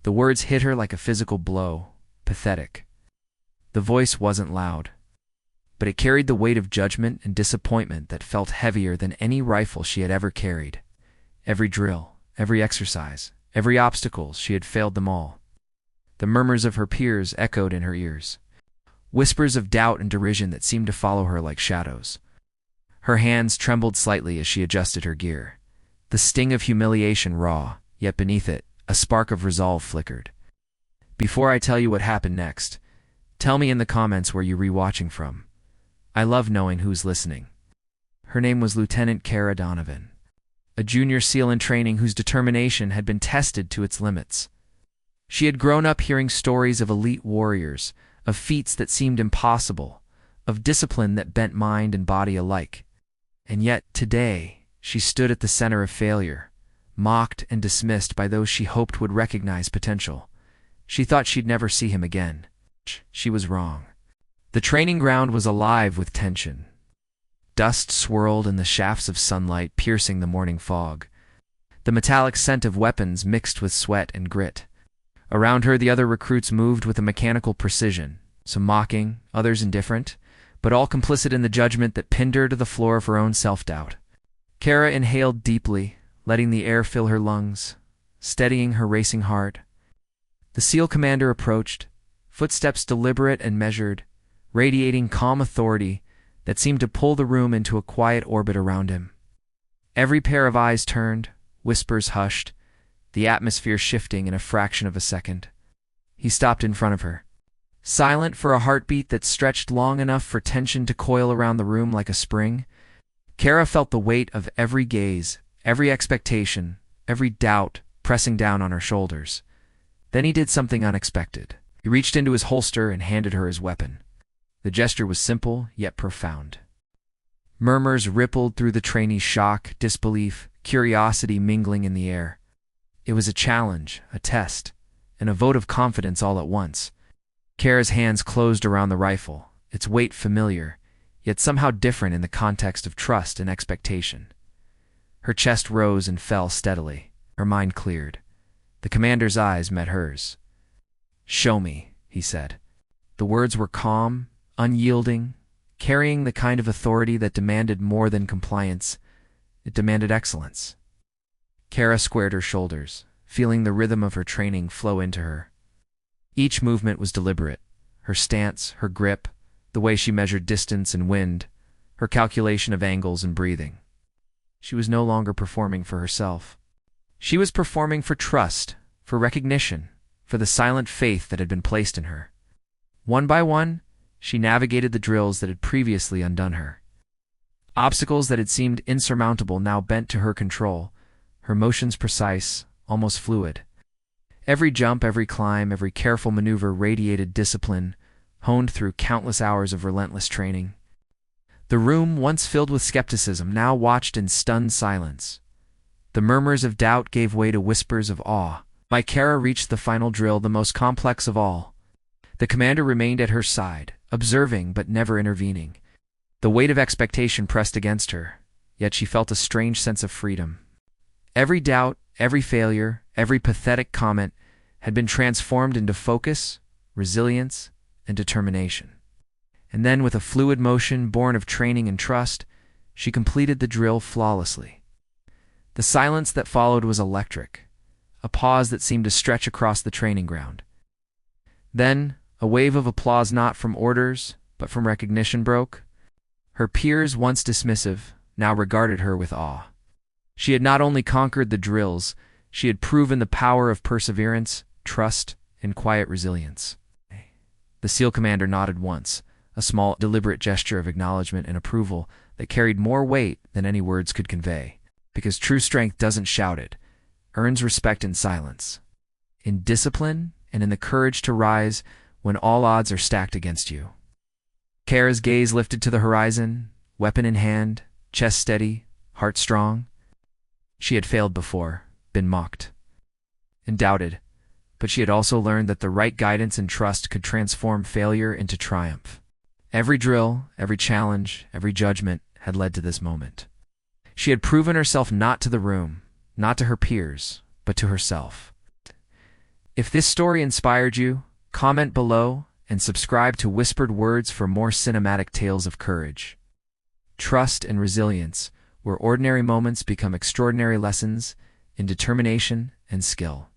The words hit her like a physical blow, pathetic. The voice wasn't loud, but it carried the weight of judgment and disappointment that felt heavier than any rifle she had ever carried. Every drill, every exercise, every obstacle, she had failed them all. The murmurs of her peers echoed in her ears, whispers of doubt and derision that seemed to follow her like shadows. Her hands trembled slightly as she adjusted her gear. The sting of humiliation raw, yet beneath it, a spark of resolve flickered. Before I tell you what happened next, tell me in the comments where you're rewatching from. I love knowing who's listening. Her name was Lieutenant Kara Donovan, a junior SEAL in training whose determination had been tested to its limits. She had grown up hearing stories of elite warriors, of feats that seemed impossible, of discipline that bent mind and body alike. And yet, today, she stood at the center of failure, mocked and dismissed by those she hoped would recognize potential. She thought she'd never see him again. She was wrong. The training ground was alive with tension. Dust swirled in the shafts of sunlight piercing the morning fog. The metallic scent of weapons mixed with sweat and grit. Around her, the other recruits moved with a mechanical precision, some mocking, others indifferent, but all complicit in the judgment that pinned her to the floor of her own self-doubt. Kara inhaled deeply, letting the air fill her lungs, steadying her racing heart. The SEAL commander approached, footsteps deliberate and measured, radiating calm authority that seemed to pull the room into a quiet orbit around him. Every pair of eyes turned, whispers hushed, the atmosphere shifting in a fraction of a second. He stopped in front of her, silent for a heartbeat that stretched long enough for tension to coil around the room like a spring. Kara felt the weight of every gaze, every expectation, every doubt pressing down on her shoulders. Then he did something unexpected. He reached into his holster and handed her his weapon. The gesture was simple, yet profound. Murmurs rippled through the trainees' shock, disbelief, curiosity mingling in the air. It was a challenge, a test, and a vote of confidence all at once. Kara's hands closed around the rifle, its weight familiar, yet somehow different in the context of trust and expectation. Her chest rose and fell steadily. Her mind cleared. The commander's eyes met hers. "Show me," he said. The words were calm, unyielding, carrying the kind of authority that demanded more than compliance. It demanded excellence. Kara squared her shoulders, feeling the rhythm of her training flow into her. Each movement was deliberate. Her stance, her grip, the way she measured distance and wind, her calculation of angles and breathing. She was no longer performing for herself. She was performing for trust, for recognition, for the silent faith that had been placed in her. One by one, she navigated the drills that had previously undone her. Obstacles that had seemed insurmountable now bent to her control, her motions precise, almost fluid. Every jump, every climb, every careful maneuver radiated discipline, honed through countless hours of relentless training. The room, once filled with skepticism, now watched in stunned silence. The murmurs of doubt gave way to whispers of awe. Kara reached the final drill, the most complex of all. The commander remained at her side, observing but never intervening. The weight of expectation pressed against her, yet she felt a strange sense of freedom. Every doubt, every failure, every pathetic comment had been transformed into focus, resilience, and determination. And then, with a fluid motion born of training and trust, she completed the drill flawlessly. The silence that followed was electric, a pause that seemed to stretch across the training ground. Then, a wave of applause not from orders, but from recognition broke. Her peers, once dismissive, now regarded her with awe. She had not only conquered the drills, she had proven the power of perseverance, trust, and quiet resilience. The SEAL commander nodded once, a small, deliberate gesture of acknowledgement and approval that carried more weight than any words could convey. Because true strength doesn't shout it, earns respect in silence, in discipline, and in the courage to rise when all odds are stacked against you. Kara's gaze lifted to the horizon, weapon in hand, chest steady, heart strong. She had failed before, been mocked, and doubted, but she had also learned that the right guidance and trust could transform failure into triumph. Every drill, every challenge, every judgment had led to this moment. She had proven herself not to the room, not to her peers, but to herself. If this story inspired you, comment below and subscribe to Whispered Words for more cinematic tales of courage, trust, and resilience, where ordinary moments become extraordinary lessons in determination and skill.